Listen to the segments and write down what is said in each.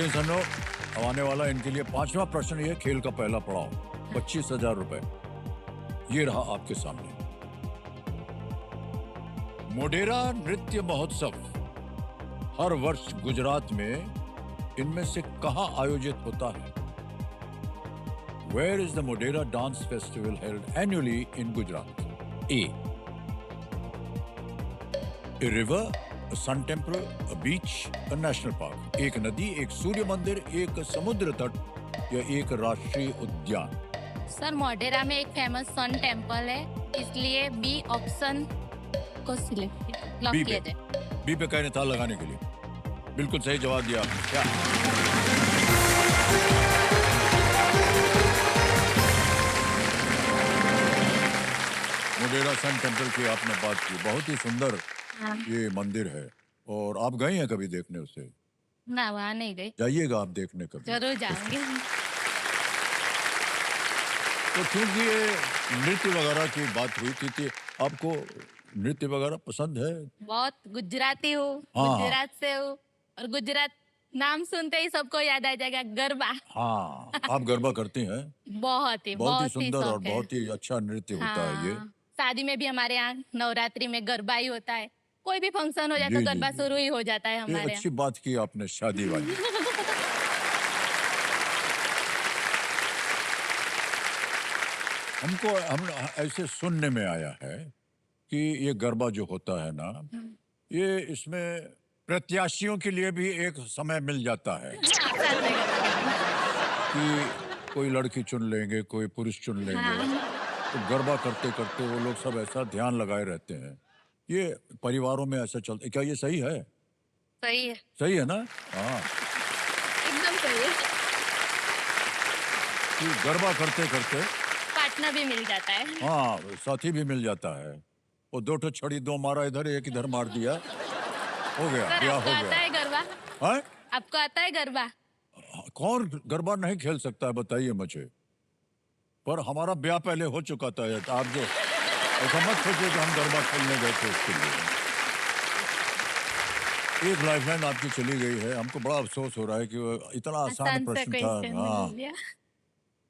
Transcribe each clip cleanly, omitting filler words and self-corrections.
बेहतरीन सन्नो। अब आने वाला इनके लिए पांचवा प्रश्न, ये खेल का पहला पड़ाव, 25,000 रुपए ये रहा आपके सामने। मोढेरा नृत्य महोत्सव हर वर्ष गुजरात में इनमें से कहां आयोजित होता है? Where is the Modera Dance Festival held annually in Gujarat? A. A river, a sun temple, a beach, a national park. एक नदी, एक सूर्य मंदिर, एक समुद्र तट या एक राष्ट्रीय उद्यान। सर मोढेरा में एक फेमस सन टेम्पल है, इसलिए बी ऑप्शन को सिलेक्ट लॉक किया जाए। बी पे कहने ताल लगाने के लिए बिल्कुल सही जवाब दिया आपने। क्या मोढेरा सन टेम्पल की आपने बात की, बहुत ही सुंदर ये मंदिर है। और आप गए हैं कभी देखने उसे? ना, वहाँ नहीं गई। जाइएगा आप देखने कभी। जरूर जाऊंगी। तो क्योंकि ये नृत्य वगैरह की बात हुई थी, आपको नृत्य वगैरह पसंद है? बहुत गुजराती हूँ, हाँ। गुजरात से हूँ, और गुजरात नाम सुनते ही सबको याद आ जाएगा गरबा। हाँ, आप गरबा करती हैं? बहुत ही सुंदर और शौक है। बहुत ही अच्छा नृत्य होता है ये। शादी में भी हमारे यहाँ नवरात्रि में गरबा ही होता है, कोई भी फंक्शन हो जाए तो गरबा शुरू ही हो जाता है ये हमारे अच्छी बात की आपने, शादी वाली। हम ऐसे सुनने में आया है कि ये गरबा जो होता है ना, ये इसमें प्रत्याशियों के लिए भी एक समय मिल जाता है कि कोई लड़की चुन लेंगे, कोई पुरुष चुन लेंगे। तो गरबा करते करते वो लोग सब ऐसा ध्यान लगाए रहते हैं। ये परिवारों में ऐसा चलता है, क्या ये सही है? सही है। सही है ना? हाँ, एकदम सही है। कि गरबा करते करते पार्टनर भी मिल जाता है। हाँ, साथी भी मिल जाता है। वो दो ठो छड़ी, दो मारा इधर, एक इधर मार दिया, हो गया, ब्याह हो आता गया। है गरबा? हाँ? आपको आता है गरबा? कौन गरबा नहीं खेल सकता है बताइए मुझे। पर हमारा ब्याह पहले हो चुका था। आप जो ऐसा मत सोचिए कि हम गरबा खेलने गए थे उसके लिए। एक लाइफलाइन आपकी चली गई है, हमको बड़ा अफसोस हो रहा है कि वो इतना आसान प्रश्न था। हाँ,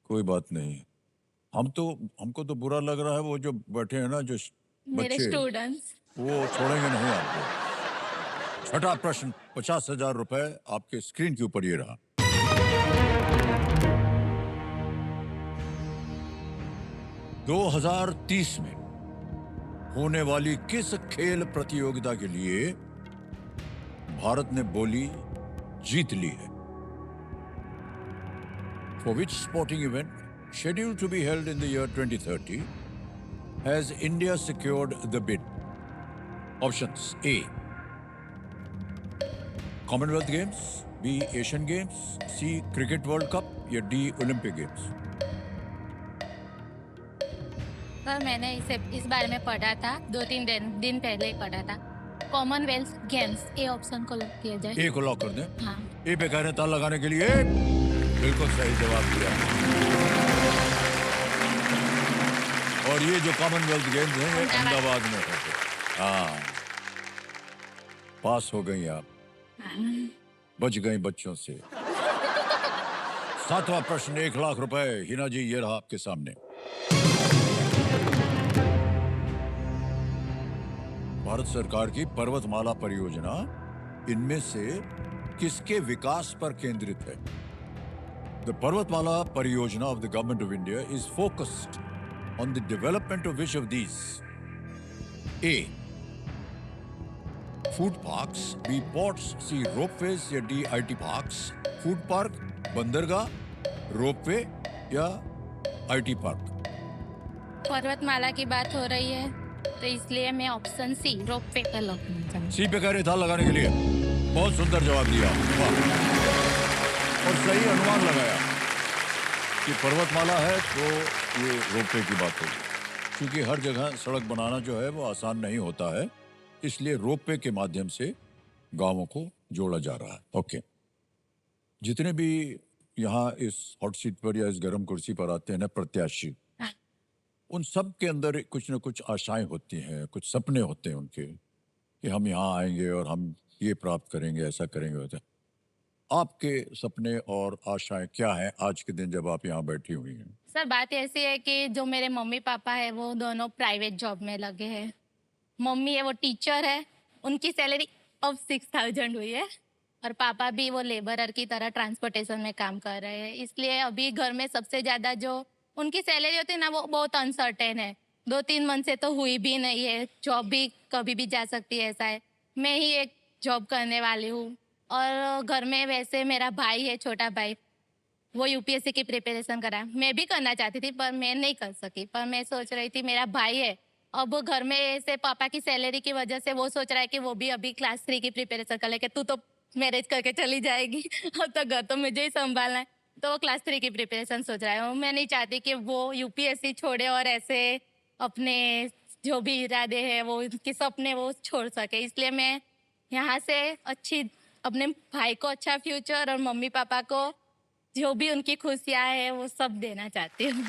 कोई बात नहीं। हमको तो बुरा लग रहा है, वो जो बैठे हैं ना, जो मेरे बच्चे, स्टूडेंट्स। वो छोड़ेंगे नहीं आपको। छठा प्रश्न, 50,000 रुपए आपके स्क्रीन के ऊपर ये रहा। 2030 में होने वाली किस खेल प्रतियोगिता के लिए भारत ने बोली जीत ली है? For which sporting event scheduled to be held in the year 2030 has India secured the bid? Options: A. Commonwealth Games, B. Asian Games, C. Cricket World Cup या D. Olympic Games? सर मैंने इस बारे में पढ़ा था, 2-3 दिन पहले ही पढ़ा था। कॉमनवेल्थ गेम्स, ए ऑप्शन को लॉक किया जाए। ए को लॉक कर दें? हाँ। ए पे कह रहे हैं ताल लगाने के लिए। बिल्कुल सही जवाब दिया। और ये जो कॉमनवेल्थ गेम्स हैं ये अहमदाबाद में होते हैं। हाँ, पास हो गई आप, बच गई बच्चों से। सातवां प्रश्न, 1 लाख रुपए। हिना जी, ये रहा आपके सामने। भारत सरकार की पर्वतमाला परियोजना इनमें से किसके विकास पर केंद्रित है? द पर्वतमाला परियोजना of the government of India is focused on the development of which of these? A. Food parks, B. Ports, C. Ropeways या D. IT parks? Food park, बंदरगाह, रोपवे या आईटी पार्क? पर्वतमाला की बात हो रही है तो इसलिए मैं ऑप्शन सी, रोपवे का लॉक करना चाहूंगी। सी पे कह रहे था लगाने के लिए। बहुत सुंदर जवाब दिया, वाह। और सही अनुमान लगाया कि पर्वतमाला है तो ये रोपवे की बात होगी, क्योंकि हर जगह सड़क बनाना जो है वो आसान नहीं होता है, इसलिए रोपवे के माध्यम से गांवों को जोड़ा जा रहा है। ओके, जितने भी यहाँ इस हॉट सीट पर या इस गर्म कुर्सी पर आते हैं ना प्रत्याशी, उन सब के अंदर कुछ न कुछ आशाएं होती हैं, कुछ सपने होते हैं उनके कि हम यहाँ आएंगे और हम ये प्राप्त करेंगे, ऐसा करेंगे, होता है। आपके सपने और आशाएं क्या हैं आज के दिन जब आप यहाँ बैठी हुई हैं? सर बात ऐसी है कि जो मेरे मम्मी पापा है वो दोनों प्राइवेट जॉब में लगे हैं। मम्मी है वो टीचर है, उनकी सैलरी अब 6000 हुई है और पापा भी वो लेबरर की तरह ट्रांसपोर्टेशन में काम कर रहे हैं। इसलिए अभी घर में सबसे ज़्यादा जो उनकी सैलरी होती है ना वो बहुत अनसर्टेन है। 2-3 मंथ से तो हुई भी नहीं है, जॉब भी कभी भी जा सकती है ऐसा है। मैं ही एक जॉब करने वाली हूँ और घर में वैसे मेरा भाई है, छोटा भाई, वो यूपीएससी की प्रिपरेशन कर रहा है। मैं भी करना चाहती थी पर मैं नहीं कर सकी। पर मैं सोच रही थी मेरा भाई है, अब घर में ऐसे पापा की सैलरी की वजह से वो सोच रहा है कि वो भी अभी क्लास 3 की प्रिपरेशन कर ले कि तू तो मैरिज करके चली जाएगी अब तो घर तो मुझे ही संभालना है। तो वो क्लास 3 की प्रिपरेशन सोच रहा है और मैं नहीं चाहती कि वो यूपीएससी छोड़े और ऐसे अपने जो भी इरादे हैं वो उनके सपने वो छोड़ सके। इसलिए मैं यहाँ से अच्छी अपने भाई को अच्छा फ्यूचर और मम्मी पापा को जो भी उनकी खुशियाँ हैं वो सब देना चाहती हूँ।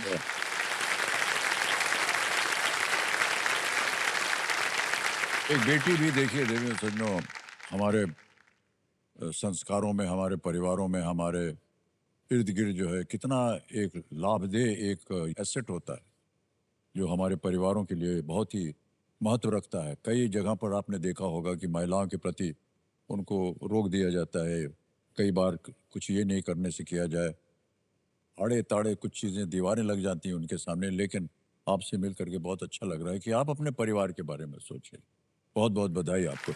एक बेटी भी देखिए देवी सज्जनों हमारे संस्कारों में, हमारे परिवारों में, हमारे इर्द गिर्द जो है कितना एक लाभदेह एक एसेट होता है जो हमारे परिवारों के लिए बहुत ही महत्व रखता है। कई जगह पर आपने देखा होगा कि महिलाओं के प्रति उनको रोक दिया जाता है। कई बार कुछ ये नहीं करने से किया जाए, आड़े ताड़े कुछ चीज़ें दीवारें लग जाती हैं उनके सामने। लेकिन आपसे मिल करके बहुत अच्छा लग रहा है कि आप अपने परिवार के बारे में सोचें। बहुत बहुत बधाई आपको।